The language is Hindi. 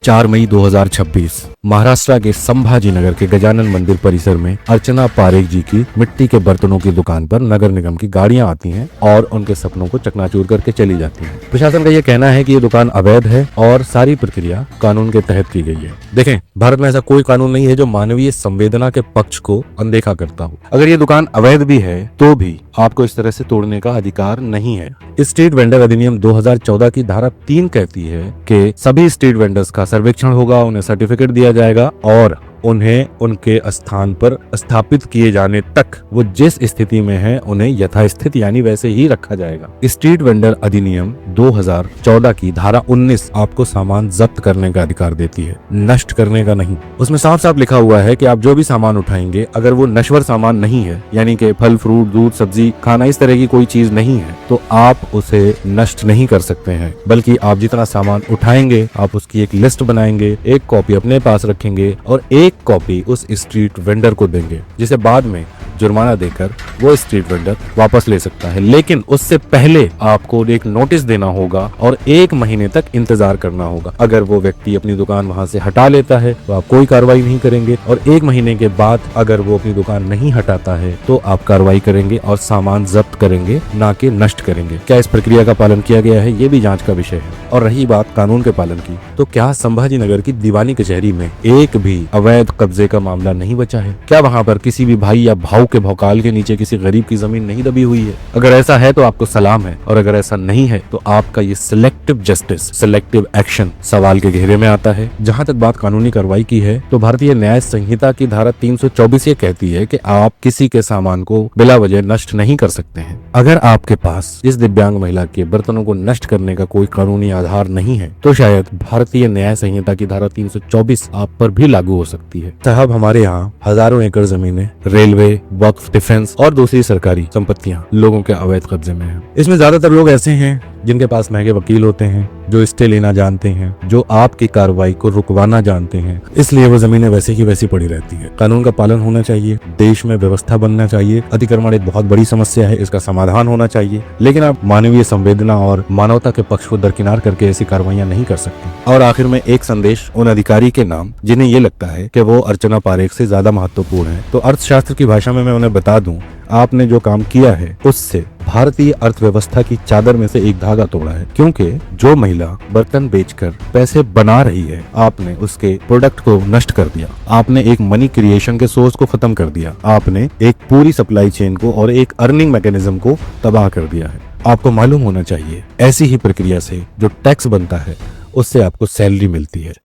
4 मई 2026 महाराष्ट्र के संभाजी नगर के गजानन मंदिर परिसर में अर्चना पारेख जी की मिट्टी के बर्तनों की दुकान पर नगर निगम की गाड़ियां आती हैं और उनके सपनों को चकनाचूर करके चली जाती हैं। प्रशासन का ये कहना है कि ये दुकान अवैध है और सारी प्रक्रिया कानून के तहत की गई है। देखें, भारत में ऐसा कोई कानून नहीं है जो मानवीय संवेदना के पक्ष को अनदेखा करता हो। अगर ये दुकान अवैध भी है तो भी आपको इस तरह से तोड़ने का अधिकार नहीं है। स्ट्रीट वेंडर अधिनियम 2014 की धारा 3 कहती है कि सभी स्ट्रीट वेंडर्स का सर्वेक्षण होगा, उन्हें सर्टिफिकेट दिया जाएगा और उन्हें उनके स्थान पर स्थापित किए जाने तक वो जिस स्थिति में है उन्हें यथास्थित यानी वैसे ही रखा जाएगा। स्ट्रीट वेंडर अधिनियम 2014 की धारा 19 आपको सामान जब्त करने का अधिकार देती है, नष्ट करने का नहीं। उसमें साफ साफ लिखा हुआ है कि आप जो भी सामान उठाएंगे अगर वो नश्वर सामान नहीं है, यानी कि फल फ्रूट दूध सब्जी खाना इस तरह की कोई चीज नहीं है, तो आप उसे नष्ट नहीं कर सकते हैं, बल्कि आप जितना सामान उठाएंगे आप उसकी एक लिस्ट बनाएंगे, एक कॉपी अपने पास रखेंगे और एक कॉपी उस स्ट्रीट वेंडर को देंगे, जिसे बाद में जुर्माना देकर वो स्ट्रीट वेंडर वापस ले सकता है। लेकिन उससे पहले आपको एक नोटिस देना होगा और 1 महीने तक इंतजार करना होगा। अगर वो व्यक्ति अपनी दुकान वहां से हटा लेता है तो आप कोई कार्रवाई नहीं करेंगे और 1 महीने के बाद अगर वो अपनी दुकान नहीं हटाता है तो आप कार्रवाई करेंगे और सामान जब्त करेंगे, ना कि नष्ट करेंगे। क्या इस प्रक्रिया का पालन किया गया है, ये भी जांच का विषय है। और रही बात कानून के पालन की, तो क्या संभाजी नगर की दीवानी कचहरी में एक भी अवैध कब्जे का मामला नहीं बचा है? क्या वहाँ पर किसी भी भाई या भाव के भौकाल के नीचे किसी गरीब की जमीन नहीं दबी हुई है? अगर ऐसा है तो आपको सलाम है, और अगर ऐसा नहीं है तो आपका ये सिलेक्टिव जस्टिस, सिलेक्टिव एक्शन सवाल के घेरे में आता है। जहां तक बात कानूनी कार्रवाई की है तो भारतीय न्याय संहिता की धारा 324 ये कहती है कि आप किसी के सामान को बिला वजह नष्ट नहीं कर सकते हैं। अगर आपके पास इस दिव्यांग महिला के बर्तनों को नष्ट करने का कोई कानूनी आधार नहीं है तो शायद भारतीय न्याय संहिता की धारा 324 आप पर भी लागू हो सकती है। साहब, हमारे यहाँ हजारों एकड़ जमीनें, रेलवे, वक्फ, डिफेंस और दूसरी सरकारी संपत्तियां लोगों के अवैध कब्जे में हैं। इसमें ज्यादातर लोग ऐसे हैं जिनके पास महंगे वकील होते हैं, जो स्टे लेना जानते हैं, जो आपकी कार्रवाई को रुकवाना जानते हैं, इसलिए वो जमीनें वैसे की वैसी पड़ी रहती है। कानून का पालन होना चाहिए, देश में व्यवस्था बनना चाहिए। अतिक्रमण एक बहुत बड़ी समस्या है, इसका समाधान होना चाहिए, लेकिन आप मानवीय संवेदना और मानवता के पक्ष को दरकिनार करके ऐसी कार्रवाइयां नहीं कर सकते। और आखिर में एक संदेश उन अधिकारी के नाम जिन्हें ये लगता है कि वो अर्चना पारेख से ज्यादा महत्वपूर्ण है। तो अर्थशास्त्र की भाषा में मैं उन्हें बता दूं, आपने जो काम किया है उससे भारतीय अर्थव्यवस्था की चादर में से एक धागा तोड़ा है, क्योंकि जो महिला बर्तन बेचकर पैसे बना रही है आपने उसके प्रोडक्ट को नष्ट कर दिया, आपने एक मनी क्रिएशन के सोर्स को खत्म कर दिया, आपने एक पूरी सप्लाई चेन को और एक अर्निंग मैकेनिज्म को तबाह कर दिया है। आपको मालूम होना चाहिए ऐसी ही प्रक्रिया से जो टैक्स बनता है उससे आपको सैलरी मिलती है।